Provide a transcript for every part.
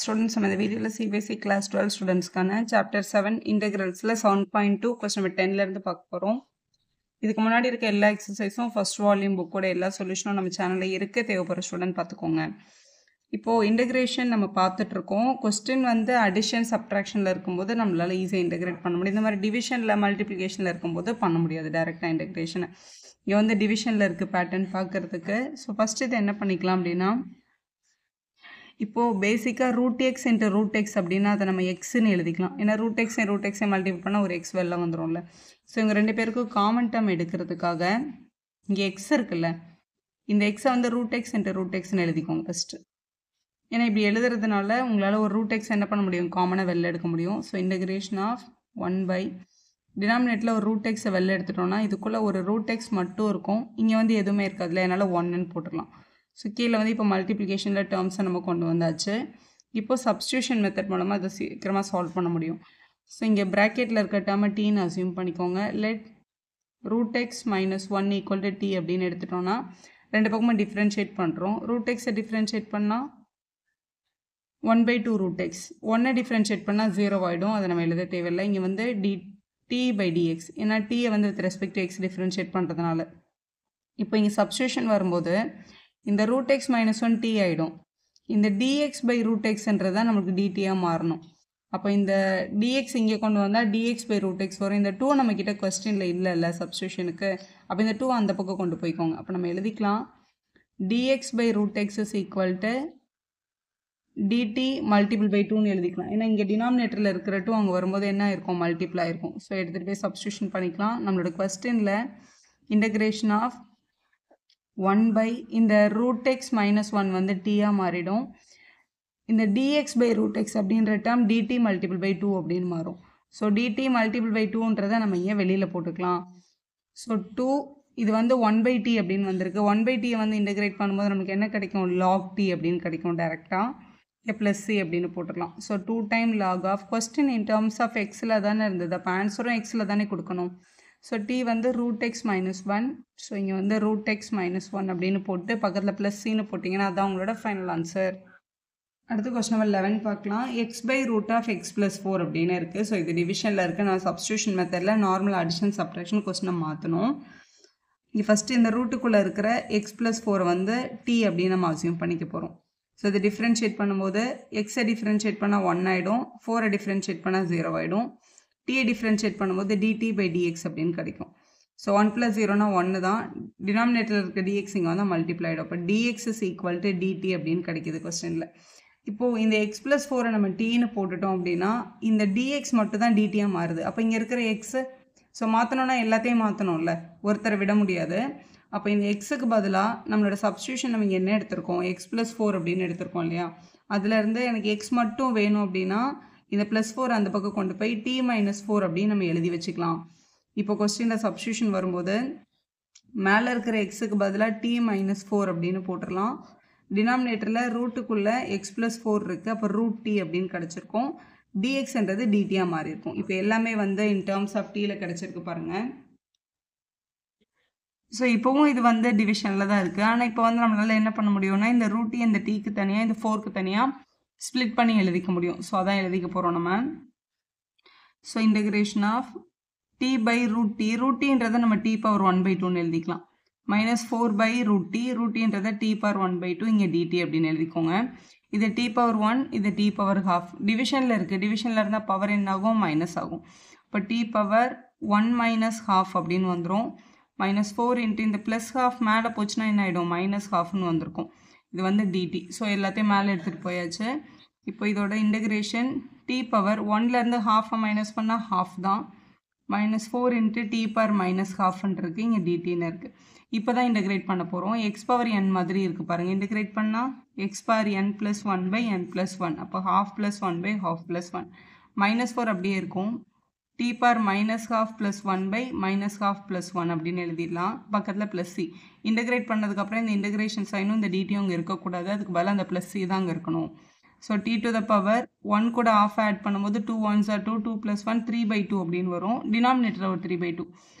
Students, நம்ம இந்த வீடியோல CBSE class 12 ஸ்டூடெண்ட்ஸ்க்கான chapter 7 integralsல 7.2 question number 10ல இருந்து பார்க்க போறோம். இதுக்கு முன்னாடி இருக்க எல்லா எக்ஸசைஸும் ஃபர்ஸ்ட் வால்யூம் புக்கோட எல்லா சொல்யூஷனும் நம்ம சேனல்ல இருக்கு. தேவைப்படுற ஸ்டூடெண்ட் பார்த்துக்கோங்க. இப்போ இன்டகிரேஷன் நம்ம பார்த்துட்டு இருக்கோம். கொஸ்டின் வந்து அடிஷன் சப்ட்ராக்ஷன்ல இருக்கும்போது நம்மளால ஈஸியாக இன்டகிரேட் பண்ண முடியும். இந்த மாதிரி டிவிஷன்ல மல்டிப்ளிகேஷன்ல இருக்கும்போது பண்ண முடியாது டைரக்டாக இன்டகிரேஷன். இங்கே வந்து டிவிஷன்ல இருக்கு பேட்டர்ன் பார்க்கறதுக்கு. ஸோ ஃபர்ஸ்ட் இதை என்ன பண்ணிக்கலாம் அப்படின்னா, இப்போது பேசிக்காக root x into root x அப்படின்னா அதை நம்ம எக்ஸ்ன்னு எழுதிக்கலாம். ஏன்னா ரூட் எக்ஸை மல்டிபிள் பண்ணால் ஒரு எக்ஸ் வெளில வந்துடும்ல. ஸோ இவங்க ரெண்டு பேருக்கும் காமன் டேர்ம் எடுக்கிறதுக்காக இங்கே எக்ஸ் இருக்குல்ல, இந்த எக்ஸை வந்து ரூட் எக்ஸ் இன்ட்டு ரூட் எக்ஸ்ன்னு எழுதிக்கோங்க ஃபஸ்ட்டு. ஏன்னா இப்படி எழுதுறதுனால உங்களால் ஒரு ரூட் எக்ஸ் என்ன பண்ண முடியும், காமனாக வெளில எடுக்க முடியும். ஸோ இன்டகிரேஷன் ஆஃப் 1 டினாமினேட்டில் ஒரு ரூட் எக்ஸை வெளில எடுத்துட்டோம்னா இதுக்குள்ளே ஒரு ரூட் எக்ஸ் மட்டும் இருக்கும். இங்கே வந்து எதுவுமே இருக்காதுல்ல, அதனால் 1ன்னு போட்டுடலாம். ஸோ கீழே வந்து இப்போ மல்டிப்ளிகேஷனில் டேர்ம்ஸை நம்ம கொண்டு வந்தாச்சு. இப்போது சப்ஸ்டியூஷன் மெத்தட் மூலமாக அதை சீக்கிரமாக சால்வ் பண்ண முடியும். ஸோ இங்கே ப்ராக்கெட்டில் இருக்க டேர்மை டீன்னு அசியூம் பண்ணிக்கோங்க. Let root x minus 1 equal to t அப்படின்னு எடுத்துட்டோன்னா ரெண்டு பக்கமும் டிஃப்ரென்ஷியேட் பண்ணுறோம். ரூட் எக்ஸை டிஃப்ரென்ஷியேட் பண்ணால் 1/2 ரூட் எக்ஸ், 1 டிஃப்ரென்ஷியேட் பண்ணால் 0 ஆகிடும். அதை நம்ம எழுத தேவையில்லை. இங்கே வந்து டி/dx, ஏன்னா டீயை வந்து with respect to X differentiate பண்ணுறதுனால. இப்போ இங்கே சப்ஸ்டியூஷன் வரும்போது இந்த ரூட் எக்ஸ் மைனஸ் 1 டி ஆகிடும். இந்த டிஎக்ஸ் பை ரூட் எக்ஸ்ன்றது தான் நமக்கு டிடியாக மாறணும். அப்போ இந்த டிஎக்ஸ் இங்கே கொண்டு வந்தால் டிஎக்ஸ் பை ரூட் எக்ஸ் வரும். இந்த 2 நம்மக்கிட்ட கொஸ்டினில் இல்லை சப்ஸ்டியூஷனுக்கு. அப்போ இந்த 2 அந்த பக்கம் கொண்டு போய்க்கோங்க. அப்போ நம்ம எழுதிக்கலாம் DX by root X is equal to DT multiple by 2ன்னு எழுதிக்கலாம். ஏன்னா இங்கே டினாமினேட்டரில் இருக்கிற 2 அங்கே வரும்போது என்ன இருக்கும், மல்டிப்ளை இருக்கும். ஸோ எடுத்துகிட்டு போய் சப்ஸ்டியூஷன் பண்ணிக்கலாம். நம்மளோட கொஸ்டினில் இன்டகிரேஷன் ஆஃப் 1 இந்த ரூட் எக்ஸ் மைனஸ் 1 வந்து டீயாக மாறிடும். இந்த டிஎக்ஸ் பை ரூட் எக்ஸ் அப்படின்ற டேர்ம் டிடி மல்டிபிள் பை 2 அப்படின்னு மாறும். ஸோ டிடி மல்டிபிள் பை 2ன்றதை நம்ம ஏன் வெளியில் போட்டுக்கலாம். ஸோ 2 இது வந்து 1/t அப்படின்னு வந்திருக்கு. 1/t வந்து இன்டகிரேட் பண்ணும்போது நமக்கு என்ன கிடைக்கும், log t அப்படின்னு கிடைக்கும். டேரெக்டாக a + c அப்படின்னு போட்டுக்கலாம். So 2 time log of question in terms of எக்ஸில் தானே இருந்தது, அப்போ ஆன்சரும் எக்ஸில் தானே கொடுக்கணும். ஸோ டி வந்து ரூட் எக்ஸ் மைனஸ் 1, ஸோ இங்கே வந்து ரூட் எக்ஸ் மைனஸ் 1 அப்படின்னு போட்டு பக்கத்தில் +c போட்டிங்கன்னா அதான் உங்களோட ஃபைனல் ஆன்சர். அடுத்து கொஸ்டின் நம்பர் 11 பார்க்கலாம். X by root of x + 4 அப்படின்னு இருக்குது. ஸோ இது டிவிஷனில் இருக்குது. நான் சப்ஸ்டியூஷன் மெத்தடில் நார்மல் அடிஷன் சப்ட்ராக்ஷன் கொஸ்டினை மாற்றணும். இங்கே ஃபஸ்ட்டு இந்த ரூட்டுக்குள்ளே இருக்கிற எக்ஸ் + 4 வந்து டி அப்படின்னு நம்ம அசியூம் பண்ணிக்க போகிறோம். ஸோ இது டிஃப்ரென்ஷியேட் பண்ணும்போது எக்ஸை டிஃப்ரென்ஷியேட் பண்ணால் 1 ஆகிடும், 4ஐ டிஃப்ரென்ஷியேட் பண்ணால் 0 ஆகிடும். டியை டிஃப்ரென்ஷியேட் பண்ணும்போது dt/dx அப்படின்னு கிடைக்கும். ஸோ 1 + 0னா 1 தான். டினாமினேட்டரில் இருக்க dx இங்கே வந்து மல்டிப்ளை ஆகிடும். அப்போ dx is equal to dt அப்படின்னு கிடைக்கிது கொஸ்டினில். இப்போது இந்த எக்ஸ் + 4ஐ நம்ம டீன்னு போட்டுட்டோம் அப்படின்னா இந்த dx மட்டும் தான் dtயாக மாறுது. அப்போ இங்கே இருக்கிற எக்ஸு ஸோ மாற்றணுன்னா எல்லாத்தையும் மாற்றணும்ல, ஒருத்தரை விட முடியாது. அப்போ இந்த எக்ஸுக்கு பதிலாக நம்மளோட சப்ஸ்டியூஷன் நம்ம இங்கே என்ன எடுத்திருக்கோம், எக்ஸ் + 4 அப்படின்னு எடுத்திருக்கோம் இல்லையா. அதுலேருந்து எனக்கு எக்ஸ் மட்டும் வேணும் அப்படின்னா இந்த +4 அந்த பக்கம் கொண்டு போய் t - 4 அப்படின்னு நம்ம எழுதி வச்சுக்கலாம். இப்போ கொஸ்டினில் சப்ஸ்டியூஷன் வரும்போது மேலே இருக்கிற எக்ஸுக்கு பதிலாக t - 4 அப்படின்னு போட்டுடலாம். டினாமினேட்டரில் ரூட்டுக்குள்ளே எக்ஸ் + 4 இருக்குது. அப்போ ரூட் டி அப்படின்னு கிடச்சிருக்கும். dxன்றது dtயாக மாறி இருக்கும். இப்போ எல்லாமே வந்து இன் டேர்ம்ஸ் ஆஃப் டீயில் கிடச்சிருக்கு பாருங்கள். ஸோ இப்போவும் இது வந்து டிவிஷனில் தான் இருக்குது. ஆனால் இப்போ வந்து நம்மளால் என்ன பண்ண முடியும்னா இந்த ரூட் டி இந்த டீக்கு தனியாக இந்த 4க்கு தனியாக ஸ்ப்ளிட் பண்ணி எழுதிக்க முடியும். ஸோ அதான் எழுதிக்க போகிறோம் நம்ம. So integration of T by root T, root டீன்றதை நம்ம t/1/2ன்னு எழுதிக்கலாம். -4/√t, ரூட் டீன்றதை t/1/2, இங்கே dt அப்படின்னு எழுதிக்கோங்க. இது t/1, இது t/½ டிவிஷனில் இருக்குது. டிவிஷனில் இருந்தால் பவர் என்ன ஆகும், மைனஸ் ஆகும். இப்போ t/1 - ½ அப்படின்னு வந்துடும். -4 இன்ட்டு இந்த +½ மேலே போச்சுன்னா என்ன ஆகிடும், -½ வந்திருக்கும். இது வந்து dt. ஸோ எல்லாத்தையும் மேலே எடுத்துகிட்டு போயாச்சு. இப்போ இதோட இன்டகிரேஷன் t/1லேருந்து ½ மைனஸ் பண்ணால் ½ தான். -4 இன்ட்டு t/-½ இருக்குது, இங்கே dtன்னு இருக்குது. இப்போ தான் இன்டகிரேட் பண்ண போகிறோம். x⁴n மாதிரி இருக்குது பாருங்கள். இன்டகிரேட் பண்ணால் x⁴n + 1/n + 1, அப்போ ½ + 1/½ + 1. -4 அப்படியே இருக்கும். t⁻-½ + 1/-½ + 1 அப்படின்னு எழுதிடலாம். பக்கத்தில் +c. இன்டகிரேட் பண்ணதுக்கப்புறம் இந்த இன்டகிரேஷன் சைனும் இந்த டிடியும் அங்கே இருக்கக்கூடாது. அதுக்கு பதிலாக அந்த +c தான் அங்கே இருக்கணும். ஸோ t⁻1 கூட ½ ஆட் பண்ணும்போது 2 1s are 2, 2 + 1 3/2 அப்படின்னு வரும். டினாமினேட்டரில் ஒரு 3/2.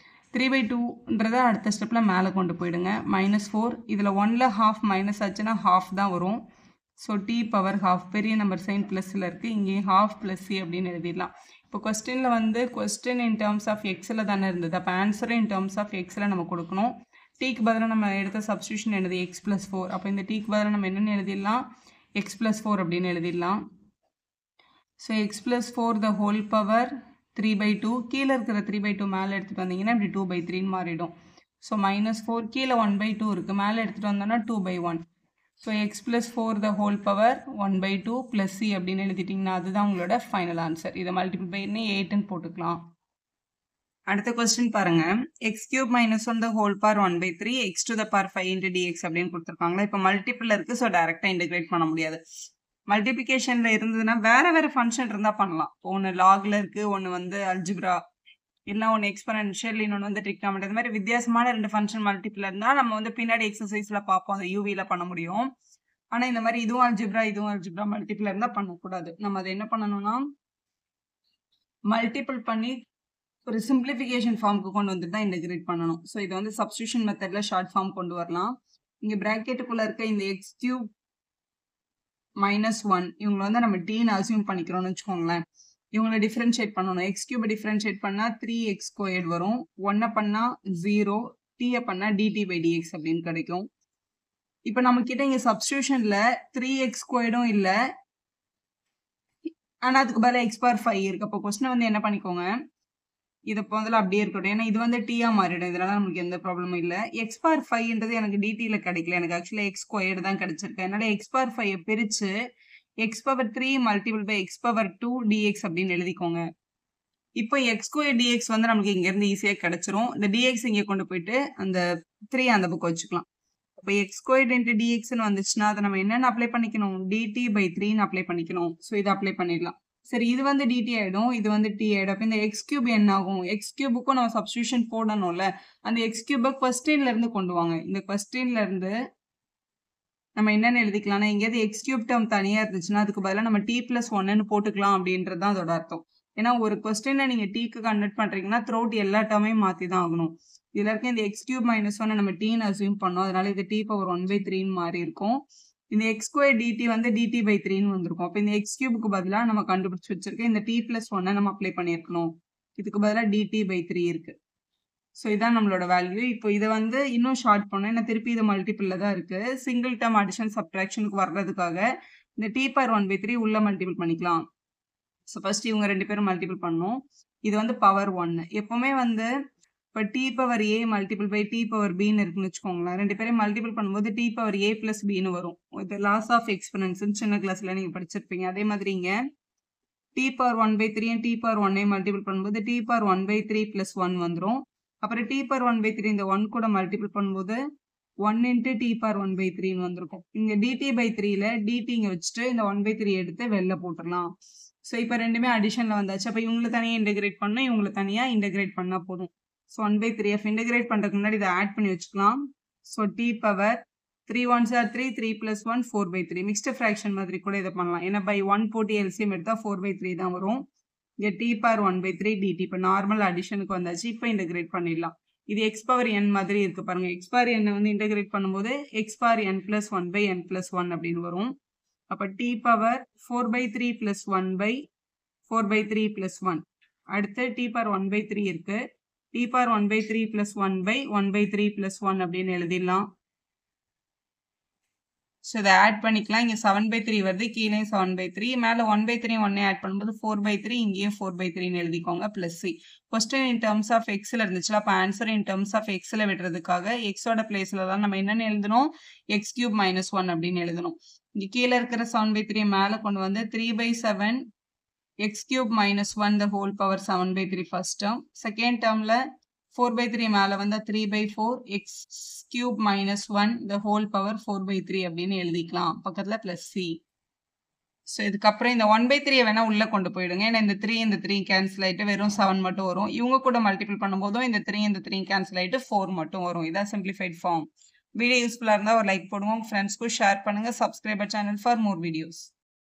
3/2ன்றதை அடுத்த ஸ்டெப்பில் மேலே கொண்டு போயிடுங்க. -4 இதில் 1ல் ½ மைனஸ் ஆச்சுன்னா ½ தான் வரும். ஸோ டி பவர் ஹாஃப் பெரிய நம்பர் சைன் ப்ளஸில் இருக்குது, இங்கேயும் ஹாஃப் ப்ளஸ் சி அப்படின்னு எழுதிடலாம். இப்போ கொஸ்டினில் வந்து கொஸ்டின் இன் டேர்ம்ஸ் ஆஃப் எக்ஸில் தானே இருந்தது, அப்போ ஆன்சரும் இன் டேர்ம்ஸ் ஆஃப் எக்ஸில் நம்ம கொடுக்கணும். டீக்கு பதிலாக நம்ம எடுத்த சப்ஸ்டியூஷன் என்னது x+4. அப்போ இந்த டீக்கு பதிலாக நம்ம என்னென்னு எழுதிடலாம், x+4 அப்படின்னு எழுதிடலாம். So x+4 the whole power 3/2, கீழே இருக்கிற 3/2 மேலே எடுத்துகிட்டு வந்தீங்கன்னா இப்படி 2/3 மாறிடும். ஸோ -4 கீழே 1/2 இருக்குது, மேலே எடுத்துகிட்டு வந்தோன்னா 2/1. So x+4 the whole power 1/2 + c அப்படின்னு எழுதிட்டிங்கன்னா அதுதான் உங்களோட ஃபைனல் ஆன்சர். இதை மல்டிபிள் பை 8ன்னு போட்டுக்கலாம். அடுத்த கொஸ்டின் பாருங்க, x³ - 1 the whole power 1/3 x⁵ dx அப்படின்னு கொடுத்துருக்காங்களா. இப்போ மல்டிபிள் இருக்குது, ஸோ டேரெக்டாக இன்டெகிரேட் பண்ண முடியாது. மல்டிப்ளிகேஷனில் இருந்ததுன்னா வேறு ஃபங்க்ஷன் இருந்தால் பண்ணலாம். ஒன்று லாகில் இருக்குது, ஒன்று வந்து அல்ஜிப்ரா, இல்லை ஒன்று எக்ஸ்பனன்ஷியல், இன்னொன்று வந்து ட்ரிக்னாமெட்ரி. இந்த மாதிரி வித்தியாசமான 2 ஃபங்க்ஷன் மல்டிபிள் இருந்தால் நம்ம வந்து பின்னாடி எக்ஸசைஸில் பார்ப்போம், அந்த யூவியில் பண்ண முடியும். ஆனால் இந்த மாதிரி இதுவும் அல்ஜிப்ரா மல்டிபிள் இருந்தால் பண்ணக்கூடாது. நம்ம அதை என்ன பண்ணணும்னா மல்டிபிள் பண்ணி ஒரு சிம்பிளிஃபிகேஷன் ஃபார்முக்கு கொண்டு வந்துட்டு தான் இன்டெகிரேட் பண்ணணும். ஸோ இதை வந்து சப்ஸ்டியூஷன் மெத்தடில் ஷார்ட் ஃபார்ம் கொண்டு வரலாம். இங்கே ப்ராக்கெட்டுக்குள்ளே இருக்க இந்த x³ - 1 இவங்களை வந்து நம்ம டீன்னு அசியூம் பண்ணிக்கிறோம்னு வச்சுக்கோங்களேன். இவங்களை டிஃப்ரென்ஷியேட் பண்ணணும். x³ டிஃப்ரென்ஷியேட் பண்ணால் 3x² வரும், 1 பண்ணால் 0, டீயை பண்ணால் dt/dx அப்படின்னு கிடைக்கும். இப்போ நம்மக்கிட்ட இங்கே சப்ஸ்டியூஷனில் 3x² இல்லை, ஆனால் அதுக்கு பதிலாக x⁵ இருக்குது. அப்போ கொஸ்டினை வந்து என்ன பண்ணிக்கோங்க, இதை முதல்ல அப்படியே இருக்கட்டும், ஏன்னா இது வந்து டீயாக மாறிடும், இதனால நமக்கு எந்த ப்ராப்ளமும் இல்லை. x⁵ எனக்கு டிடியில் கிடைக்கல, எனக்கு ஆக்சுவலாக x² தான் கிடைச்சிருக்கு. அதனால x⁵ பிரித்து x⁵3 multiple by x⁵2 dx அப்படின்னு எழுதிக்கோங்க. இப்போ x² dx வந்து நமக்கு இங்கேருந்து ஈஸியாக கிடைச்சிரும். இந்த dx இங்கே கொண்டு போயிட்டு அந்த 3 அந்த பக்கம் வச்சுக்கலாம். இப்போ x² dxன்னு வந்துச்சுன்னா அதை நம்ம என்னென்னு அப்ளை பண்ணிக்கணும், dt/3ன்னு அப்ளை பண்ணிக்கணும். ஸோ இதை அப்ளை பண்ணிடலாம். சரி, இது வந்து dt ஆகிடும், இது வந்து t ஆகிடும். அப்போ இந்த x³ என்ன ஆகும், x³ நம்ம சப்ஸ்டியூஷன் போடணும்ல, அந்த x³ கொஸ்டின்லேருந்து கொண்டு வாங்க. இந்த கொஸ்டின்லேருந்து நம்ம என்னென்னு எழுதிக்கலாம்னா, எங்கேயாவது x³ டேர்ம் தனியாக இருந்துச்சுன்னா அதுக்கு பதிலாக நம்ம t+1ன்னு போட்டுக்கலாம் அப்படின்றது தான் அதோட அர்த்தம். ஏன்னா ஒரு கொஸ்டினை நீங்கள் டீக்கு கன்வெர்ட் பண்ணுறீங்கன்னா த்ரோட் எல்லா டேர்மையும் மாற்றி தான் ஆகணும். இதில் இருக்க இந்த x³ - 1 நம்ம டீன்னு அசியூம் பண்ணோம், அதனால இது t⁻1/3ன்னு மாறி இருக்கும். இந்த x² dt வந்து dt/3ன்னு வந்திருக்கும். அப்போ இந்த x³ பதிலாக நம்ம கண்டுபிடிச்சி வச்சிருக்க இந்த t+1 நம்ம அப்ளை பண்ணியிருக்கணும். இதுக்கு பதிலாக dt/3 இருக்குது. ஸோ இதான் நம்மளோட வேல்யூ. இப்போ இதை வந்து இன்னும் ஷார்ட் பண்ணோம், ஏன்னா திருப்பி இது மல்டிபிளில் தான் இருக்குது. சிங்கிள் டேர்ம் அடிஷன் சப்ட்ராக்ஷனுக்கு வர்றதுக்காக இந்த t⁻1/3 உள்ளே மல்டிபிள் பண்ணிக்கலாம். ஸோ ஃபர்ஸ்ட் இவங்க 2 பேரும் மல்டிபிள் பண்ணணும். இது வந்து பவர் 1. எப்போவுமே வந்து இப்போ t⁻a மல்டிபிள் பை t⁻bன்னு இருக்குன்னு வச்சுக்கோங்களேன். 2 பேரையும் மல்டிபிள் பண்ணும்போது t⁻a + bன்னு வரும். இது லாஸ் ஆஃப் எக்ஸ்பனன்ஸ்ன்னு சின்ன கிளாஸில் நீங்கள் படிச்சிருப்பீங்க. அதே மாதிரி இங்கே t⁻1/3 t⁻1 மல்டிபிள் பண்ணும்போது t⁻1/3 + 1 வந்துடும். அப்புறம் t⁻1/3 இந்த 1 கூட மல்டிபிள் பண்ணும்போது 1 × t⁻1/3ன்னு வந்திருக்கும். இங்கே dt/3ல dt இங்கே வச்சுட்டு இந்த 1/3 எடுத்து வெளில போட்டுடலாம். ஸோ இப்போ ரெண்டுமே அடிஷனில் வந்தாச்சு. அப்போ இவங்களை தனியாக இன்டெகிரேட் பண்ணணும், இவங்களை தனியாக இன்டெகிரேட் பண்ணால் போதும். ஸோ 1/3f இன்டெகிரேட் பண்ணுறதுக்கு முன்னாடி இதை ஆட் பண்ணி வச்சுக்கலாம். So t⁻3 1s are 3, 3 + 1 4/3 mixed fraction மாதிரி கூட இதை பண்ணலாம். ஏன்னா பை 1 போட்டு எல்சிஎம் எடுத்தால் 4/3 தான் வரும். இங்கே t⁻1/3 dt. இப்போ நார்மல் அடிஷனுக்கு வந்தாச்சு. இப்போ இன்டெகிரேட் பண்ணிடலாம். இது x⁻n மாதிரி இருக்குது பாருங்கள். x⁻n வந்து இன்டெகிரேட் பண்ணும்போது x⁻n + 1/n + 1 அப்படின்னு வரும். அப்போ t⁻4/3 + 1/4/3 + 1. அடுத்து t⁻1/3 இருக்குது. t⁻1/3 + 1/1/3 + 1 அப்படின்னு எழுதிடலாம். ஸோ இதை ஆட் பண்ணிக்கலாம். இங்கே 7/3 வருது, கீழே 7/3, மேலே 1/3 1 ஆட் பண்ணும்போது 4/3, இங்கேயும் 4/3ன்னு எழுதிக்கோங்க plus c. Question in terms of எக்ஸில் இருந்துச்சுல, அப்போ ஆன்சர் இன் டேர்ம்ஸ் ஆஃப் எக்ஸில் விடுறதுக்காக எக்ஸோட பிளேஸில் தான் நம்ம என்னென்னு எழுதணும், x³ - 1 அப்படின்னு எழுதணும். இங்கே கீழே இருக்கிற 7/3 மேலே கொண்டு வந்து 3/7 x³ - 1 the whole power 7/3 first term. Second டேர்மில் 4/3 மேலே வந்தால் 3/4 x³ - 1 த ஹோல் பவர் 4/3 அப்படின்னு எழுதிக்கலாம். பக்கத்தில் ப்ளஸ் சி. ஸோ இதுக்கப்புறம் இந்த 1/3 வேணால் உள்ளே கொண்டு போயிடுங்க. ஏன்னா இந்த 3 கேன்சல் ஆகிட்டு வெறும் 7 மட்டும் வரும். இவங்க கூட மல்டிபிள் பண்ணும்போதும் இந்த 3 கேன்சல் ஆகிட்டு 4 மட்டும் வரும். இதான் சிம்பிளிஃபைட் ஃபார்ம். வீடியோ யூஸ்ஃபுல்லாக இருந்தால் ஒரு லைக் போடுங்க, உங்கள் ஃப்ரெண்ட்ஸ்க்கும் ஷேர் பண்ணுங்கள். Subscriber channel for more videos.